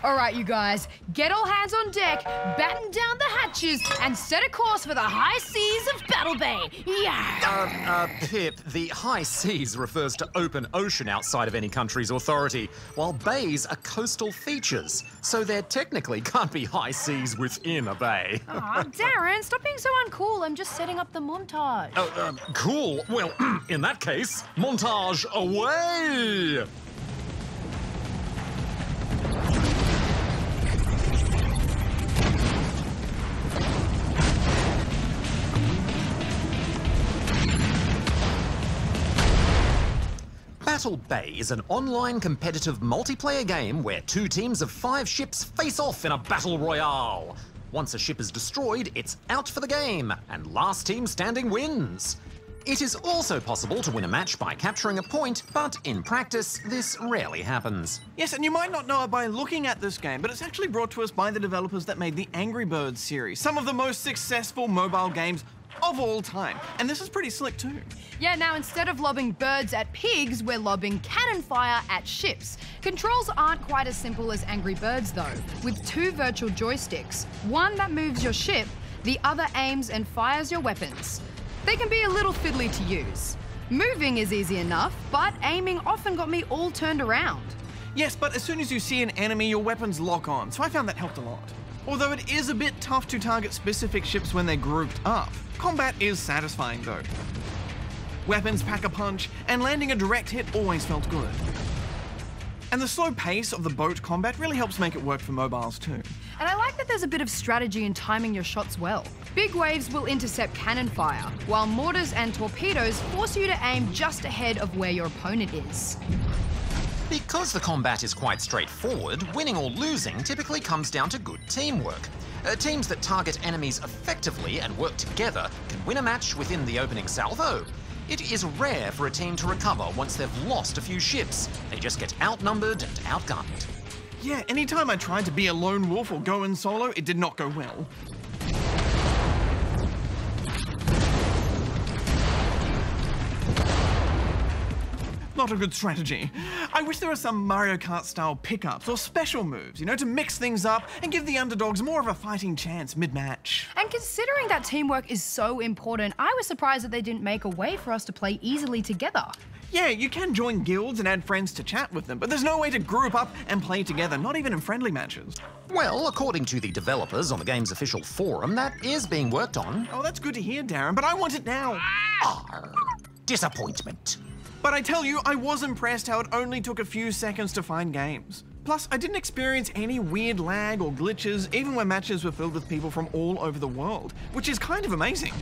Alright, you guys, get all hands on deck, batten down the hatches, and set a course for the high seas of Battle Bay. Yeah. Pip, the high seas refers to open ocean outside of any country's authority, while bays are coastal features, so there technically can't be high seas within a bay. Aw, Darren, stop being so uncool. I'm just setting up the montage. Cool. Well, in that case, montage away! Battle Bay is an online competitive multiplayer game where 2 teams of 5 ships face off in a battle royale. Once a ship is destroyed, it's out for the game, and last team standing wins. It is also possible to win a match by capturing a point, but in practice, this rarely happens. Yes, and you might not know it by looking at this game, but it's actually brought to us by the developers that made the Angry Birds series, some of the most successful mobile games of all time. And this is pretty slick too. Yeah, now instead of lobbing birds at pigs, we're lobbing cannon fire at ships. Controls aren't quite as simple as Angry Birds though, with 2 virtual joysticks. One that moves your ship, the other aims and fires your weapons. They can be a little fiddly to use. Moving is easy enough, but aiming often got me all turned around. Yes, but as soon as you see an enemy, your weapons lock on, so I found that helped a lot. Although it is a bit tough to target specific ships when they're grouped up, combat is satisfying though. Weapons pack a punch, and landing a direct hit always felt good. And the slow pace of the boat combat really helps make it work for mobiles too. And I like that there's a bit of strategy in timing your shots well. Big waves will intercept cannon fire, while mortars and torpedoes force you to aim just ahead of where your opponent is. Because the combat is quite straightforward, winning or losing typically comes down to good teamwork. Teams that target enemies effectively and work together can win a match within the opening salvo. It is rare for a team to recover once they've lost a few ships. They just get outnumbered and outgunned. Yeah, anytime I tried to be a lone wolf or go in solo, it did not go well. Not a good strategy. I wish there were some Mario Kart style pickups or special moves, you know, to mix things up and give the underdogs more of a fighting chance mid-match. And considering that teamwork is so important, I was surprised that they didn't make a way for us to play easily together. Yeah, you can join guilds and add friends to chat with them, but there's no way to group up and play together, not even in friendly matches. Well, according to the developers on the game's official forum, that is being worked on. Oh, that's good to hear, Darren, but I want it now. Arr, disappointment. But I tell you, I was impressed how it only took a few seconds to find games. Plus, I didn't experience any weird lag or glitches, even when matches were filled with people from all over the world, which is kind of amazing.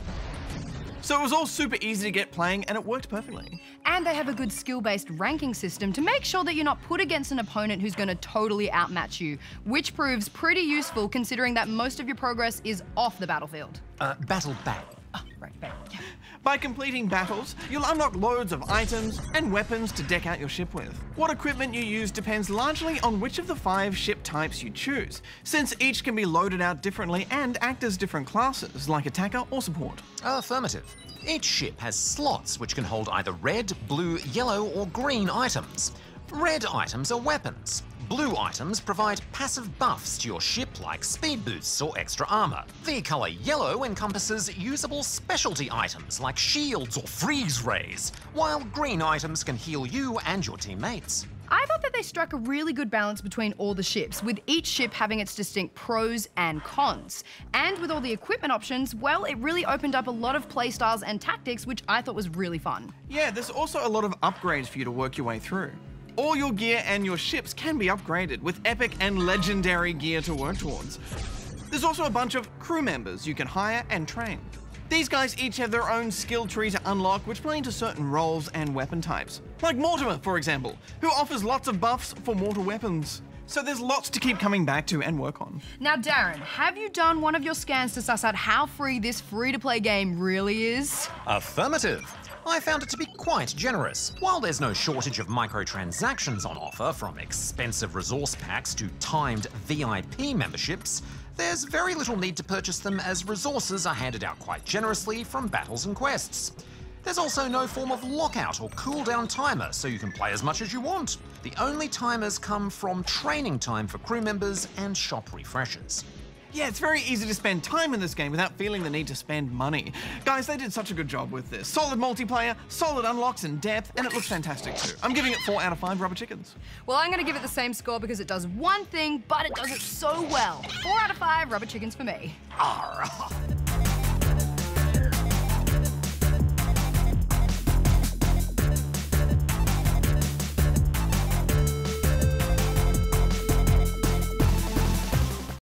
So it was all super easy to get playing, and it worked perfectly. And they have a good skill-based ranking system to make sure that you're not put against an opponent who's going to totally outmatch you, which proves pretty useful considering that most of your progress is off the battlefield. Battle Bay. Oh, right. Yeah. By completing battles, you'll unlock loads of items and weapons to deck out your ship with. What equipment you use depends largely on which of the 5 ship types you choose, since each can be loaded out differently and act as different classes, like attacker or support. Affirmative. Each ship has slots which can hold either red, blue, yellow, or green items. Red items are weapons. Blue items provide passive buffs to your ship like speed boosts or extra armor. The color yellow encompasses usable specialty items like shields or freeze rays, while green items can heal you and your teammates. I thought that they struck a really good balance between all the ships, with each ship having its distinct pros and cons. And with all the equipment options, well, it really opened up a lot of playstyles and tactics, which I thought was really fun. Yeah, there's also a lot of upgrades for you to work your way through. All your gear and your ships can be upgraded with epic and legendary gear to work towards. There's also a bunch of crew members you can hire and train. These guys each have their own skill tree to unlock, which play into certain roles and weapon types. Like Mortimer, for example, who offers lots of buffs for mortar weapons. So there's lots to keep coming back to and work on. Now, Darren, have you done one of your scans to suss out how free this free-to-play game really is? Affirmative. I found it to be quite generous. While there's no shortage of microtransactions on offer, from expensive resource packs to timed VIP memberships, there's very little need to purchase them as resources are handed out quite generously from battles and quests. There's also no form of lockout or cooldown timer, so you can play as much as you want. The only timers come from training time for crew members and shop refreshers. Yeah, it's very easy to spend time in this game without feeling the need to spend money. Guys, they did such a good job with this. Solid multiplayer, solid unlocks and depth, and it looks fantastic too. I'm giving it 4 out of 5 rubber chickens. Well, I'm going to give it the same score because it does one thing, but it does it so well. 4 out of 5 rubber chickens for me. Arr.